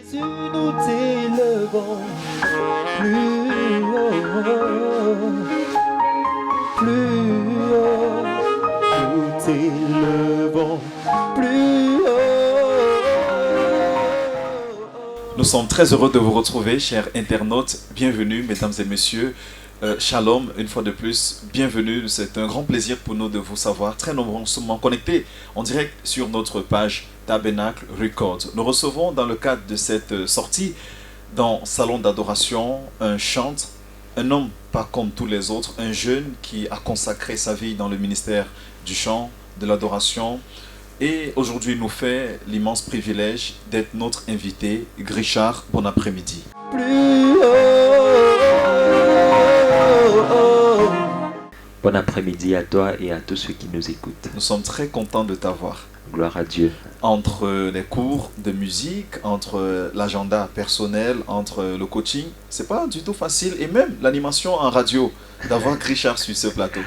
Jésus, nous t'élevons plus haut, plus haut. Nous t'élevons plus haut. Nous sommes très heureux de vous retrouver, chers internautes. Bienvenue, mesdames et messieurs. Shalom, une fois de plus, bienvenue. C'est un grand plaisir pour nous de vous savoir très nombreuses connectés en direct sur notre page Tabernacle Records. Nous recevons dans le cadre de cette sortie dans Salon d'adoration un chantre, un homme pas comme tous les autres, un jeune qui a consacré sa vie dans le ministère du chant, de l'adoration. Et aujourd'hui, il nous fait l'immense privilège d'être notre invité, Grichard. Bon après-midi. Plus haut. Bon après-midi à toi et à tous ceux qui nous écoutent. Nous sommes très contents de t'avoir. Gloire à Dieu. Entre les cours de musique, entre l'agenda personnel, entre le coaching, c'est pas du tout facile. Et même l'animation en radio, d'avoir Grichard sur ce plateau.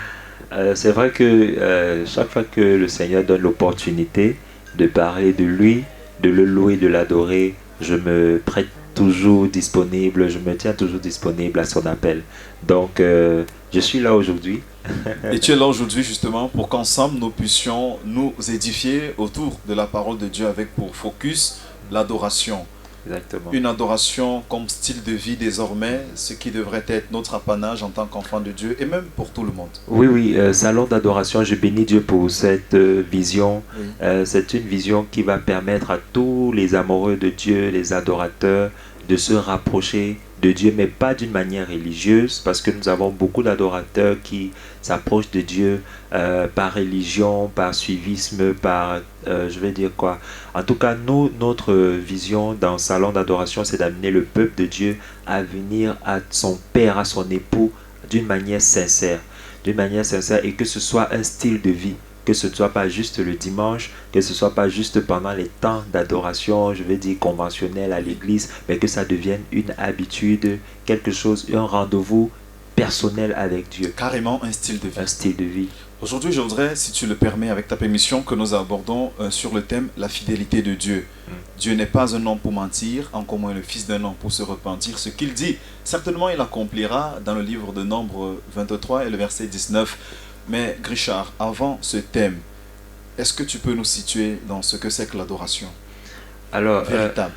C'est vrai que chaque fois que le Seigneur donne l'opportunité de parler de lui, de le louer, de l'adorer, je me prête toujours disponible, je me tiens toujours disponible à son appel. Donc, je suis là aujourd'hui. Et tu es là aujourd'hui justement pour qu'ensemble nous puissions nous édifier autour de la parole de Dieu avec pour focus l'adoration. Exactement. Une adoration comme style de vie désormais, ce qui devrait être notre apanage en tant qu'enfant de Dieu et même pour tout le monde. Oui, salon d'adoration, je bénis Dieu pour cette vision. Oui. C'est une vision qui va permettre à tous les amoureux de Dieu, les adorateurs, de se rapprocher de Dieu, mais pas d'une manière religieuse, parce que nous avons beaucoup d'adorateurs qui s'approchent de Dieu par religion, par suivisme, par, je vais dire quoi. En tout cas, nous, notre vision dans le salon d'adoration, c'est d'amener le peuple de Dieu à venir à son père, à son époux, d'une manière sincère, et que ce soit un style de vie. Que ce ne soit pas juste le dimanche, que ce ne soit pas juste pendant les temps d'adoration, je vais dire conventionnel à l'église, mais que ça devienne une habitude, quelque chose, un rendez-vous personnel avec Dieu. Carrément un style de vie. Un style de vie. Aujourd'hui, je voudrais, si tu le permets, avec ta permission, que nous abordons sur le thème la fidélité de Dieu. Dieu n'est pas un homme pour mentir, encore moins le fils d'un homme pour se repentir. Ce qu'il dit, certainement il accomplira dans le livre de Nombre 23 et le verset 19. Mais Grichard, avant ce thème, est-ce que tu peux nous situer dans ce que c'est que l'adoration Alors, véritable?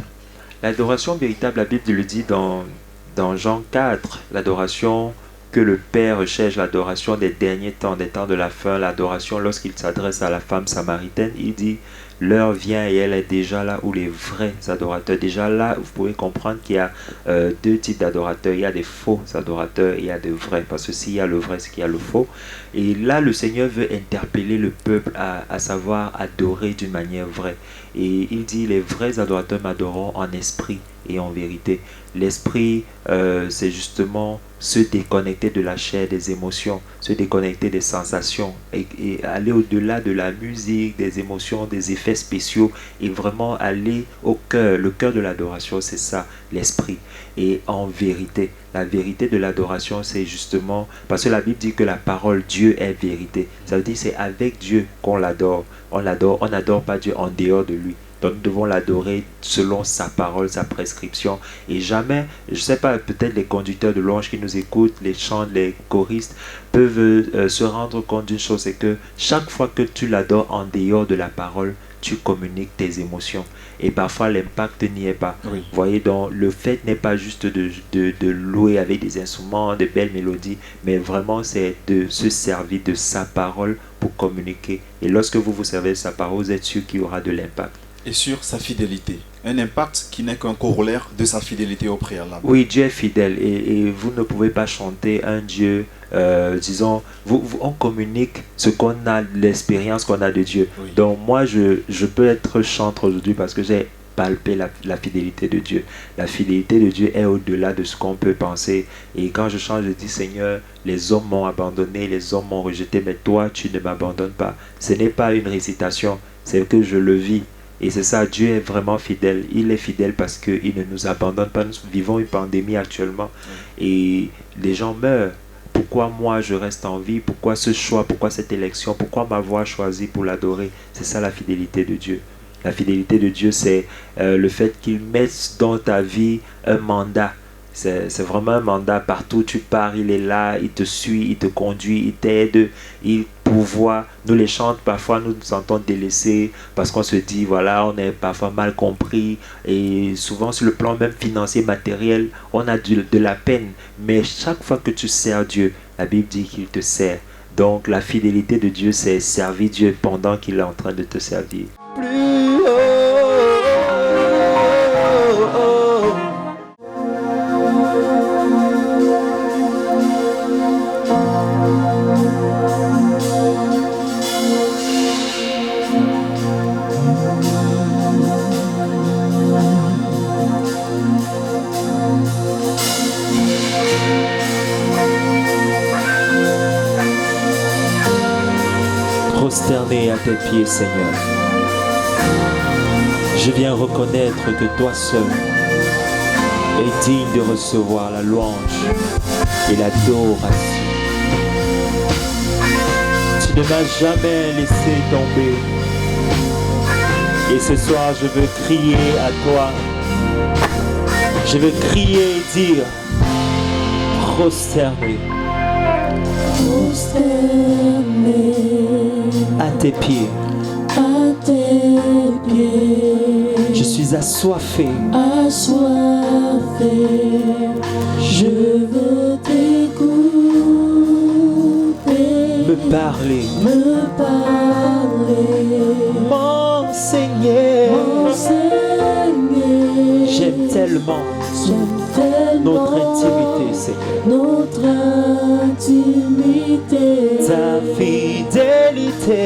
L'adoration véritable, la Bible le dit dans Jean 4, l'adoration que le Père cherche, l'adoration des derniers temps, des temps de la fin, l'adoration lorsqu'il s'adresse à la femme samaritaine, il dit l'heure vient et elle est déjà là où les vrais adorateurs, déjà là vous pouvez comprendre qu'il y a deux types d'adorateurs, il y a des faux adorateurs et il y a des vrais, parce que s'il y a le vrai, c'est qu'il y a le faux. Et là le Seigneur veut interpeller le peuple à savoir adorer d'une manière vraie. Et il dit les vrais adorateurs m'adoreront en esprit et en vérité. L'esprit, c'est justement se déconnecter de la chair, des émotions, se déconnecter des sensations et aller au-delà de la musique, des émotions, des effets spéciaux et vraiment aller au cœur. Le cœur de l'adoration, c'est ça, l'esprit. Et en vérité, la vérité de l'adoration, c'est justement, parce que la Bible dit que la parole Dieu est vérité. Ça veut dire c'est avec Dieu qu'on l'adore. On n'adore pas Dieu en dehors de lui. Donc nous devons l'adorer selon sa parole, sa prescription. Et jamais, je ne sais pas, peut-être les conducteurs de louange qui nous écoutent, les chants, les choristes, peuvent se rendre compte d'une chose, c'est que chaque fois que tu l'adores en dehors de la parole, tu communiques tes émotions. Et parfois l'impact n'y est pas. Oui. Vous voyez, donc le fait n'est pas juste de louer avec des instruments, de belles mélodies, mais vraiment c'est de se servir de sa parole pour communiquer. Et lorsque vous vous servez de sa parole, vous êtes sûr qu'il y aura de l'impact. Et sur sa fidélité. Un impact qui n'est qu'un corollaire de sa fidélité au préalable. Oui, Dieu est fidèle et vous ne pouvez pas chanter un Dieu, disons, on communique ce qu'on a, l'expérience qu'on a de Dieu. Oui. Donc moi, je peux être chantre aujourd'hui parce que j'ai palpé la fidélité de Dieu. La fidélité de Dieu est au-delà de ce qu'on peut penser. Et quand je chante, je dis, Seigneur, les hommes m'ont abandonné, les hommes m'ont rejeté, mais toi, tu ne m'abandonnes pas. Ce n'est pas une récitation, c'est que je le vis. Et c'est ça, Dieu est vraiment fidèle. Il est fidèle parce qu'il ne nous abandonne pas. Nous vivons une pandémie actuellement et les gens meurent. Pourquoi moi je reste en vie? Pourquoi ce choix? Pourquoi cette élection? Pourquoi m'avoir choisi pour l'adorer? C'est ça la fidélité de Dieu. La fidélité de Dieu, c'est le fait qu'il mette dans ta vie un mandat. C'est vraiment un mandat. Partout où tu pars, il est là, il te suit, il te conduit, il t'aide, il pourvoit. Nous les chants, parfois nous nous sentons délaissés parce qu'on se dit, voilà, on est parfois mal compris. Et souvent sur le plan même financier, matériel, on a de la peine. Mais chaque fois que tu sers Dieu, la Bible dit qu'il te sert. Donc la fidélité de Dieu, c'est servir Dieu pendant qu'il est en train de te servir. Plus haut. Prosterné à tes pieds, Seigneur. Je viens reconnaître que toi seul es digne de recevoir la louange et l'adoration. Tu ne m'as jamais laissé tomber. Et ce soir, je veux crier à toi. Je veux crier et dire, prosterné à tes pieds. Je suis assoiffé. Je veux t'écouter, Me parler. M'enseigner. J'aime tellement notre intimité, Seigneur. Notre intimité, Ta fidélité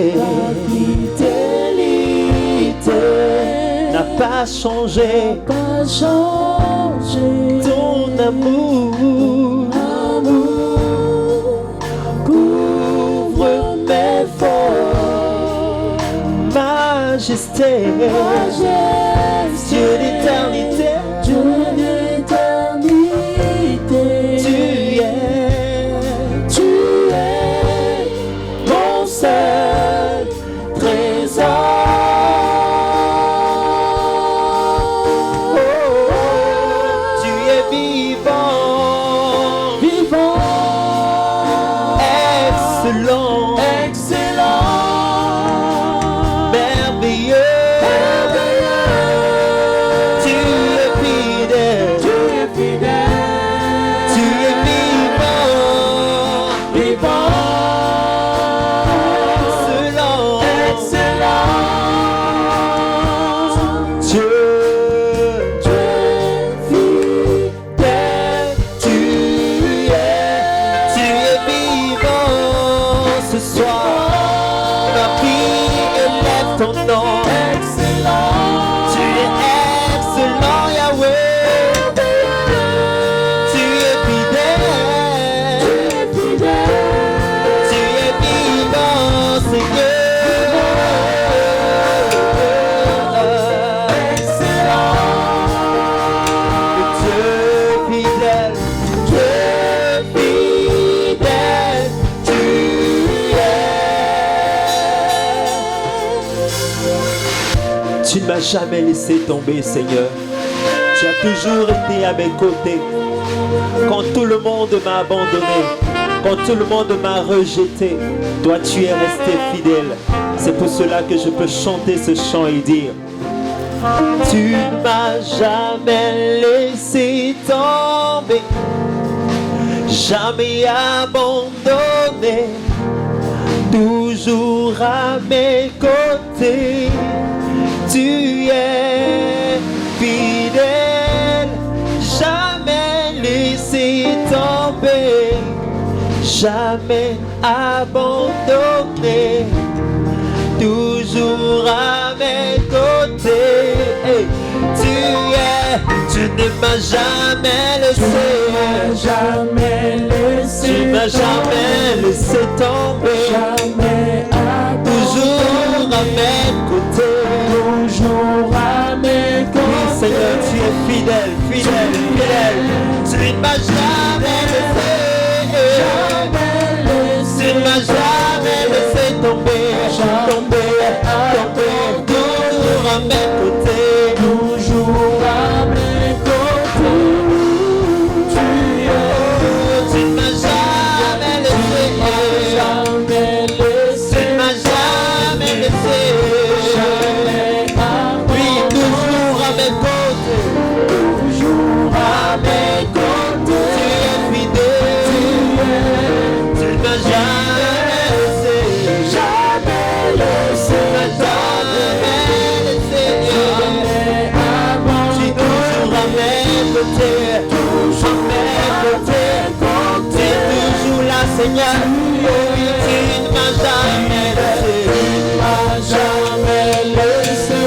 n'a pas changé. pas changer. Ton amour couvre mes fautes. Majesté, Dieu d'éternité, Dieu d'éternité, tu es mon seul trésor. Tu es vivant, excellent, merveilleux. Tu es fidèle, tu es vivant, excellent. Dieu, fidèle, tu es vivant ce soir. Ma vie élève ton nom. Tu es excellent, Yahweh. Tu es fidèle, tu es vivant, Seigneur. Dieu fidèle, tu es. Tu ne m'as jamais laissé tomber, Seigneur. Tu as toujours été à mes côtés. Quand tout le monde m'a abandonné, quand tout le monde m'a rejeté, toi tu es resté fidèle. C'est pour cela que je peux chanter ce chant et dire, Tu ne m'as jamais laissé tomber, jamais abandonné, toujours à mes côtés. Tu es fidèle, jamais laissé tomber, jamais abandonné, toujours à mes côtés. Hey, tu ne m'as jamais laissé, tu m'as jamais laissé tomber, toujours à mes côtés. Oui, Seigneur, tu es fidèle. Tu ne m'as jamais laissé, tu ne m'as jamais laissé tomber, toujours à à mes côtés, toujours à mes côtés. Tu tu ne m'as jamais laissé, jamais tu laissé, ne m'as jamais laissé, jamais oui, toujours à mes côtés, toujours à mes tu côtés. es fidèle, tu ne m'as jamais laissé, Jamais tu laissé, ne m'as jamais laissé, jamais tu es toujours à mes côtés, toujours à mes côtés, tu es toujours là, Seigneur, oui, tu ne m'as jamais laissé, jamais laissé,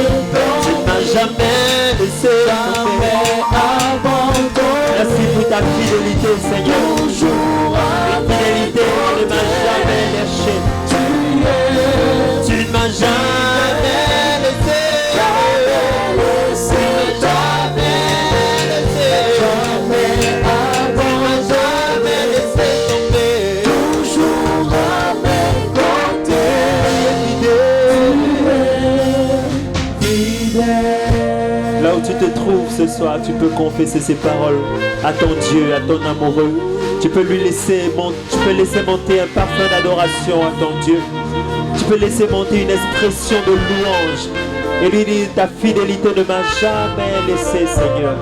tu ne m'as jamais laissé tomber. abandonné. Merci pour ta fidélité, Seigneur. Toujours à Ta fidélité ne m'a jamais lâché. Tu ne m'as jamais laissé. Tu ne m'as jamais laissé. Tu ne m'as jamais laissé tomber. toujours à mes côtés. Là où tu te trouves ce soir, tu peux confesser ces paroles à ton Dieu, à ton amoureux. Tu peux laisser monter un parfum d'adoration à ton Dieu. Tu peux laisser monter une expression de louange et lui dire ta fidélité ne m'a jamais laissé, Seigneur.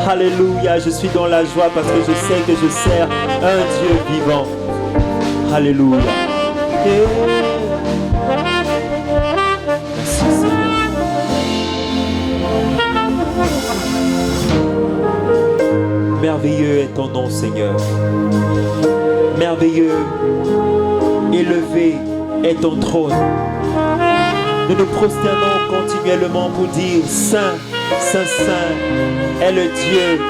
Alléluia, je suis dans la joie parce que je sais que je sers un Dieu vivant. Alléluia. Merci, Seigneur. Merveilleux est ton nom, Seigneur. Merveilleux, élevé est ton trône. Nous nous prosternons continuellement pour dire Saint, Saint, Saint est le Dieu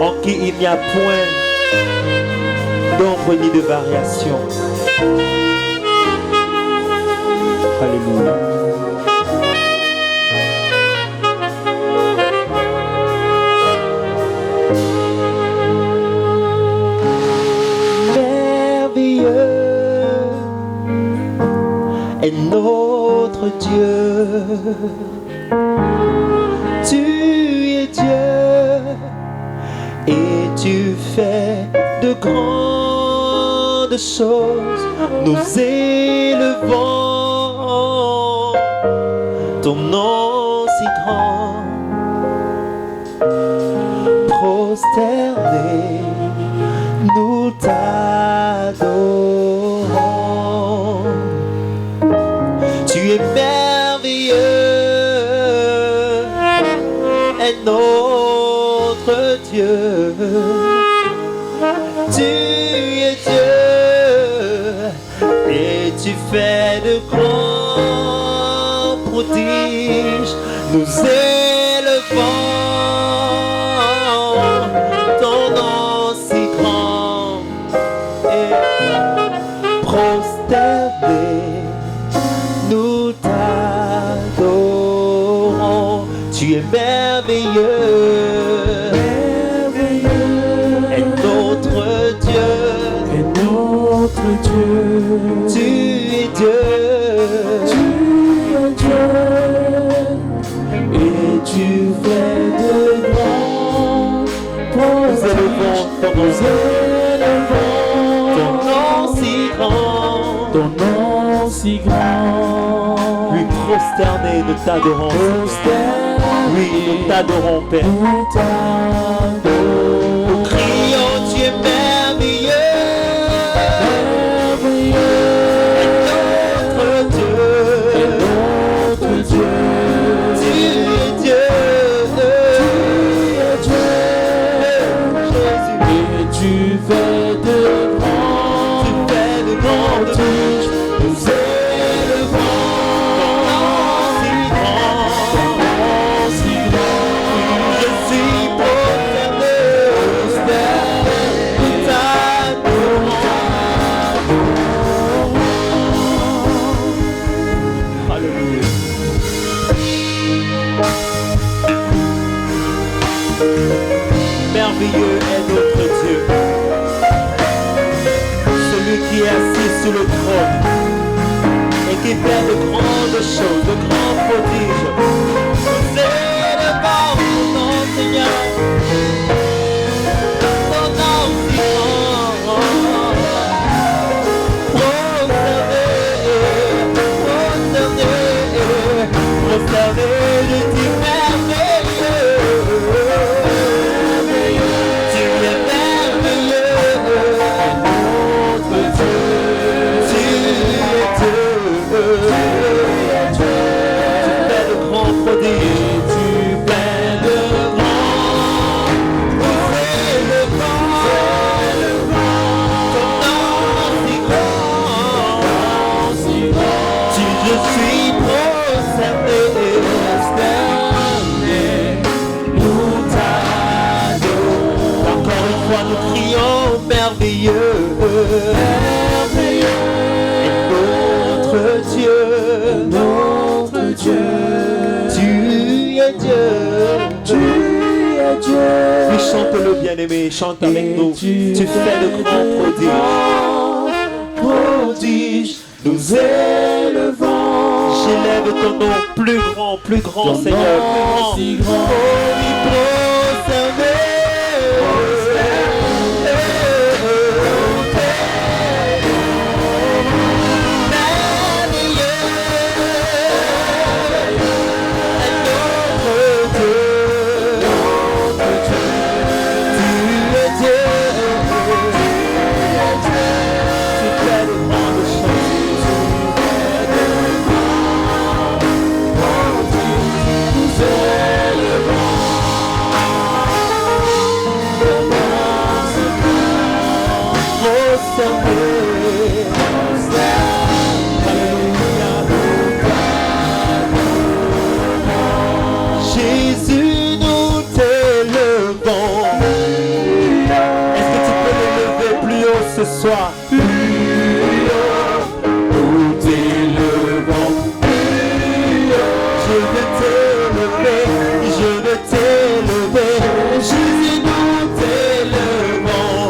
en qui il n'y a point d'ombre ni de variation. Alléluia. Est notre Dieu. Tu es Dieu et tu fais de grandes choses. Nous élevons ton nom si grand. Prosterné, nous t'adorons. Tu es merveilleux, est notre Dieu. Tu es Dieu et tu fais de grands prodiges. Nous élevons ton nom si grand et prosterné. Nous t'adorons, tu es merveilleux, est notre Dieu, tu es Dieu, Et tu fais de grands nous élevons ton nom si grand, ton nom si grand. oui, prosterné, nous t'adorons, oui, nous t'adorons, Père. Nous t'adorons. Nous crions, tu es merveilleux, notre Dieu, Notre Dieu, tu es Dieu, Jésus, et tu fais de grands tu fais de grandes choses, nous élevons ton nom si grand, je suis prosterné, nous t'adorons. Alléluia. Merveilleux est notre Dieu, celui qui est assis sur le trône et qui fait de grandes choses, de grands prodiges. Nous élevons ton nom, Seigneur. Ton nom si grand. Prosterné de tes merveilleux. Tu es merveilleux. Notre Dieu. Tu es Dieu. Tu fais de grands prodiges. Tu fais de grands. Nous élevons ton nom si grand. Je suis prosterné. Nous t'adorons. Encore une fois, nous crions merveilleux. Et notre Dieu, tu es Dieu. Oui, chante-le, bien-aimé, chante avec nous. Tu fais de grands prodiges. Nous élevons. J'élève ton nom plus grand, Seigneur, plus grand. Si grand. Jésus, nous t'élevons. Est-ce que tu peux l'élever plus haut ce soir? Plus haut, nous t'élevons. Je veux t'élever, je veux t'élever. Jésus, nous t'élevons.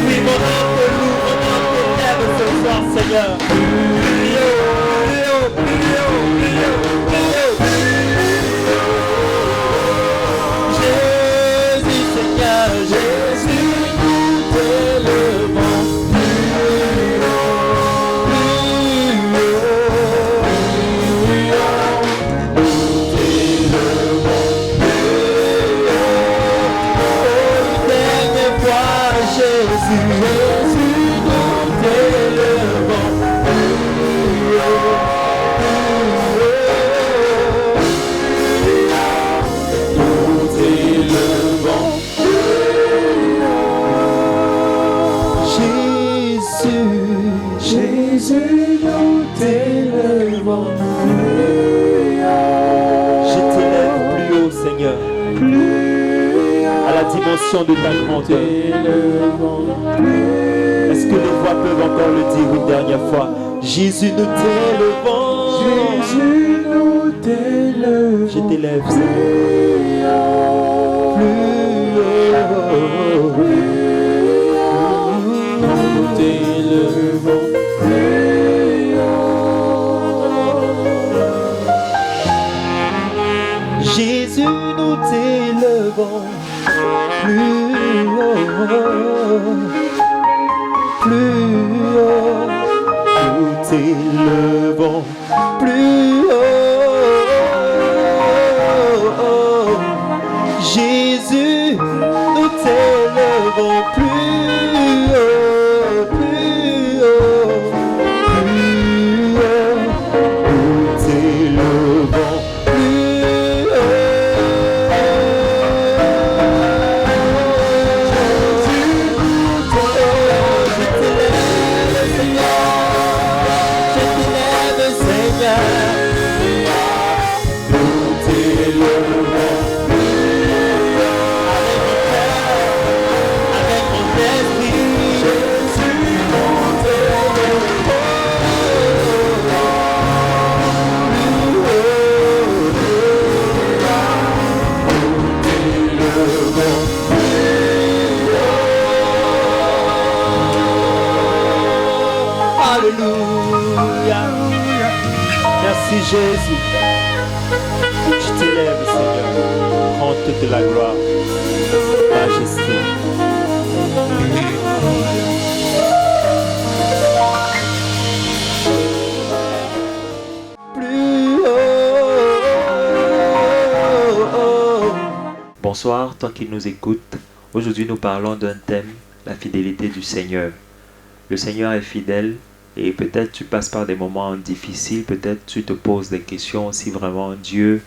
Oui, mon âme te loue, mon âme t'élève ce soir, Seigneur. Plus haut, plus haut, plus haut, plus haut, plus haut. Jésus, Seigneur, Jésus, nous t'élevons. Plus haut, plus haut, nous t'élevons. Plus haut, dernière fois, Jésus, Jésus, nous t'élevons. Plus haut, nous t'élevons. Jésus, nous t'élevons. Je t'élève plus haut, Seigneur, à la dimension de ta grandeur. Est-ce que les voix peuvent encore le dire une dernière fois? Jésus, nous t'élevons. Jésus, nous t'élevons. Je t'élève, Seigneur. Plus haut. Nous t'élevons. Jésus, nous t'élevons. Plus haut. Plus haut. Nous t'élevons. Plus haut. Jésus, nous t'élevons. Plus haut. Plus haut. Plus haut. Nous t'élevons. Plus haut. Jésus, nous t'élevons. Je t'élève, Seigneur. Je t'élève, Seigneur. Nous t'élevons. Avec mon esprit, Jésus, nous t'élevons. Alléluia. Merci Jésus. Je t'élève Seigneur. Prends toute la gloire. Majesté. Bonsoir, toi qui nous écoutes. Aujourd'hui, nous parlons d'un thème, la fidélité du Seigneur. Le Seigneur est fidèle et peut-être tu passes par des moments difficiles, peut-être tu te poses des questions si vraiment Dieu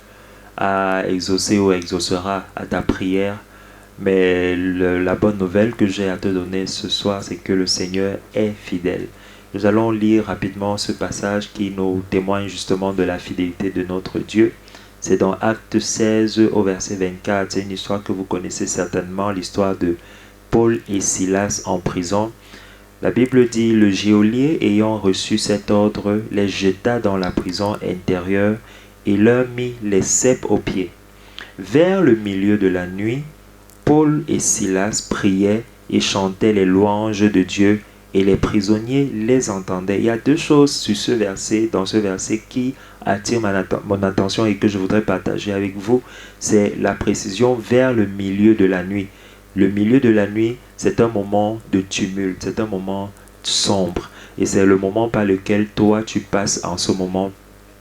a exaucé ou exaucera à ta prière. Mais la bonne nouvelle que j'ai à te donner ce soir, c'est que le Seigneur est fidèle. Nous allons lire rapidement ce passage qui nous témoigne justement de la fidélité de notre Dieu. C'est dans Acte 16 au verset 24. C'est une histoire que vous connaissez certainement, l'histoire de Paul et Silas en prison. La Bible dit, le geôlier ayant reçu cet ordre, les jeta dans la prison intérieure et leur mit les ceps aux pieds. Vers le milieu de la nuit, Paul et Silas priaient et chantaient les louanges de Dieu et les prisonniers les entendaient. Il y a deux choses sur ce verset, dans ce verset qui attire mon attention et que je voudrais partager avec vous. C'est la précision vers le milieu de la nuit. Le milieu de la nuit, c'est un moment de tumulte, c'est un moment sombre. Et c'est le moment par lequel toi tu passes en ce moment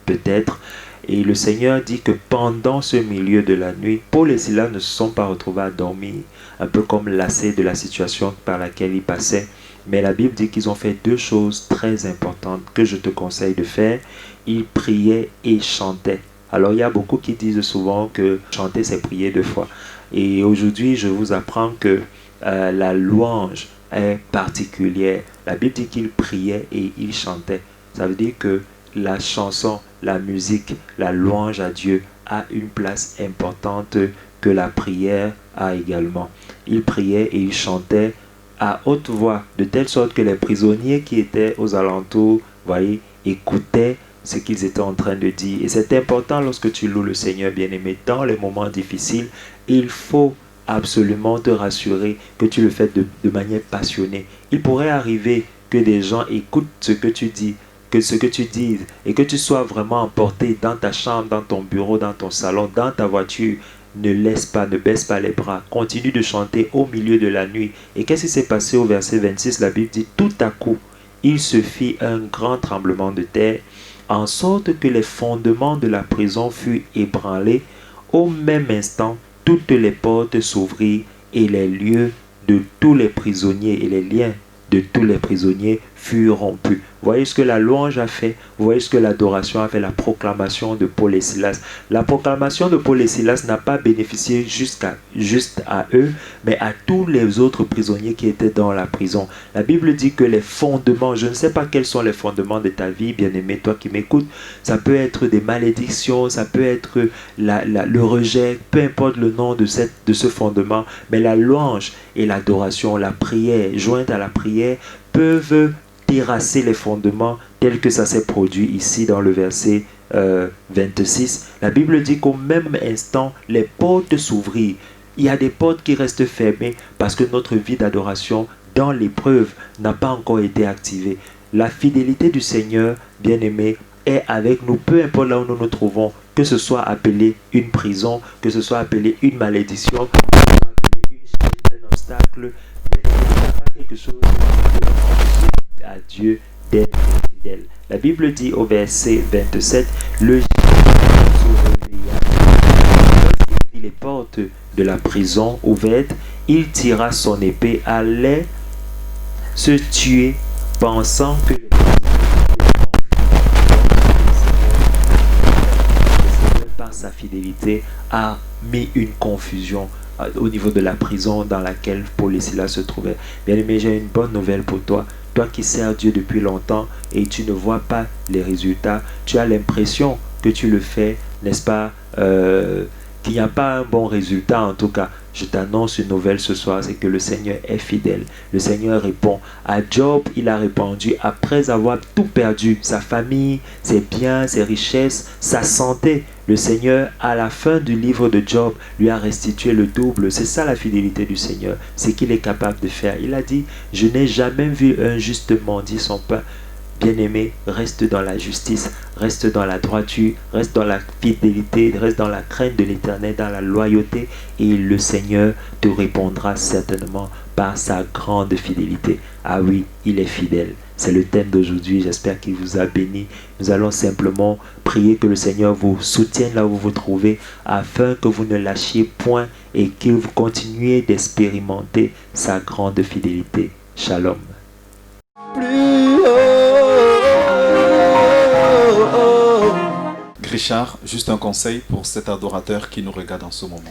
peut-être. Et le Seigneur dit que pendant ce milieu de la nuit, Paul et Silas ne se sont pas retrouvés à dormir, un peu comme lassés de la situation par laquelle ils passaient. Mais la Bible dit qu'ils ont fait deux choses très importantes que je te conseille de faire. Ils priaient et chantaient. Alors il y a beaucoup qui disent souvent que chanter c'est prier deux fois. Et aujourd'hui je vous apprends que la louange est particulière. La Bible dit qu'ils priaient et ils chantaient. Ça veut dire que la chanson, la musique, la louange à Dieu a une place importante que la prière a également. Ils priaient et ils chantaient à haute voix, de telle sorte que les prisonniers qui étaient aux alentours, voyez, écoutaient ce qu'ils étaient en train de dire. Et c'est important lorsque tu loues le Seigneur bien-aimé, dans les moments difficiles, il faut absolument te rassurer que tu le fais de manière passionnée. Il pourrait arriver que des gens écoutent ce que tu dis, que ce que tu dises, et que tu sois vraiment emporté dans ta chambre, dans ton bureau, dans ton salon, dans ta voiture. Ne laisse pas, ne baisse pas les bras. Continue de chanter au milieu de la nuit. Et qu'est-ce qui s'est passé au verset 26? La Bible dit, tout à coup, il se fit un grand tremblement de terre, en sorte que les fondements de la prison furent ébranlés. Au même instant, toutes les portes s'ouvrirent et les lieux de tous les prisonniers et les liens de tous les prisonniers furent rompus. Voyez ce que la louange a fait. Voyez ce que l'adoration a fait. La proclamation de Paul et Silas. La proclamation de Paul et Silas n'a pas bénéficié juste à eux, mais à tous les autres prisonniers qui étaient dans la prison. La Bible dit que les fondements, je ne sais pas quels sont les fondements de ta vie, bien-aimé, toi qui m'écoutes. Ça peut être des malédictions, ça peut être le rejet, peu importe le nom de ce fondement, mais la louange et l'adoration, la prière, jointe à la prière, peuvent terrasser les fondements tels que ça s'est produit ici dans le verset 26. La Bible dit qu'au même instant, les portes s'ouvrirent. Il y a des portes qui restent fermées parce que notre vie d'adoration dans l'épreuve n'a pas encore été activée. La fidélité du Seigneur, bien-aimé, est avec nous, peu importe là où nous nous trouvons, que ce soit appelé une prison, que ce soit appelé une malédiction, que ce soit appelé une chaîne, un obstacle, mais il n'y a pas quelque chose de à Dieu d'être fidèle. La Bible dit au verset 27, le géant se réveilla. Lorsqu'il vit les portes de la prison ouvertes, il tira son épée, allait se tuer, pensant que les Seigneur, par sa fidélité, a mis une confusion au niveau de la prison dans laquelle Paul et Silas se trouvaient. Bien aimé, j'ai une bonne nouvelle pour toi. Toi qui sers Dieu depuis longtemps et tu ne vois pas les résultats, tu as l'impression que tu le fais, n'est-ce pas, qu'il n'y a pas un bon résultat en tout cas. Je t'annonce une nouvelle ce soir, c'est que le Seigneur est fidèle. Le Seigneur répond. À Job, il a répondu après avoir tout perdu, sa famille, ses biens, ses richesses, sa santé. Le Seigneur, à la fin du livre de Job, lui a restitué le double. C'est ça la fidélité du Seigneur. C'est qu'il est capable de faire. Il a dit, je n'ai jamais vu un juste mendier son pain. Bien-aimé, reste dans la justice, reste dans la droiture, reste dans la fidélité, reste dans la crainte de l'Éternel, dans la loyauté, et le Seigneur te répondra certainement par sa grande fidélité. Ah oui, il est fidèle. C'est le thème d'aujourd'hui. J'espère qu'il vous a béni. Nous allons simplement prier que le Seigneur vous soutienne là où vous vous trouvez, afin que vous ne lâchiez point et que vous continuiez d'expérimenter sa grande fidélité. Shalom. Richard, juste un conseil pour cet adorateur qui nous regarde en ce moment.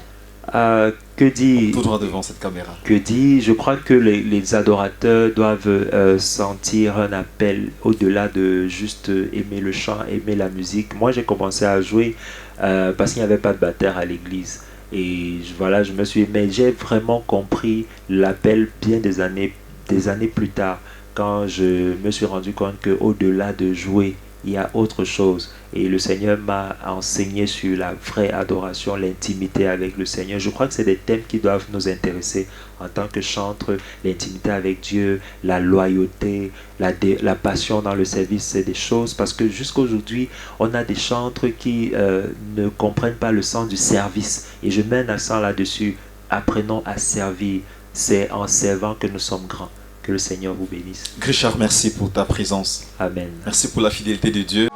Que dit Tout droit devant cette caméra. Que dit, je crois que les adorateurs doivent sentir un appel au-delà de juste aimer le chant, aimer la musique. Moi, j'ai commencé à jouer parce qu'il n'y avait pas de batteur à l'église. Et voilà, mais j'ai vraiment compris l'appel bien des années plus tard, quand je me suis rendu compte qu'au-delà de jouer, il y a autre chose. Et le Seigneur m'a enseigné sur la vraie adoration, l'intimité avec le Seigneur. Je crois que c'est des thèmes qui doivent nous intéresser en tant que chantre. L'intimité avec Dieu, la loyauté, la passion dans le service, c'est des choses. Parce que jusqu'à aujourd'hui, on a des chantres qui ne comprennent pas le sens du service. Et je mets un accent là-dessus. Apprenons à servir. C'est en servant que nous sommes grands. Que le Seigneur vous bénisse. Richard, merci pour ta présence. Amen. Merci pour la fidélité de Dieu.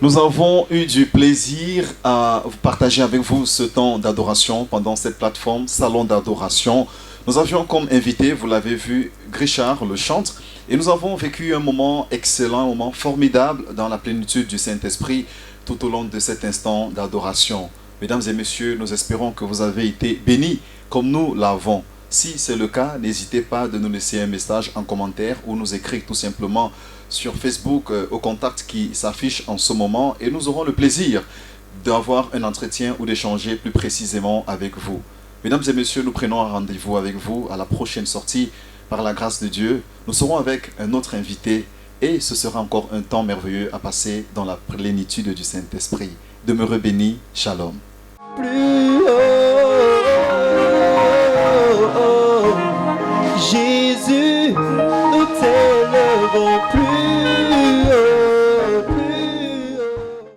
Nous avons eu du plaisir à partager avec vous ce temps d'adoration pendant cette plateforme Salon d'adoration. Nous avions comme invité, vous l'avez vu, Richard, le chantre. Et nous avons vécu un moment excellent, un moment formidable dans la plénitude du Saint-Esprit tout au long de cet instant d'adoration. Mesdames et messieurs, nous espérons que vous avez été bénis comme nous l'avons. Si c'est le cas, n'hésitez pas de nous laisser un message en commentaire ou nous écrire tout simplement sur Facebook au contact qui s'affiche en ce moment et nous aurons le plaisir d'avoir un entretien ou d'échanger plus précisément avec vous. Mesdames et messieurs, nous prenons un rendez-vous avec vous à la prochaine sortie par la grâce de Dieu. Nous serons avec un autre invité et ce sera encore un temps merveilleux à passer dans la plénitude du Saint-Esprit. Demeurez bénis, shalom.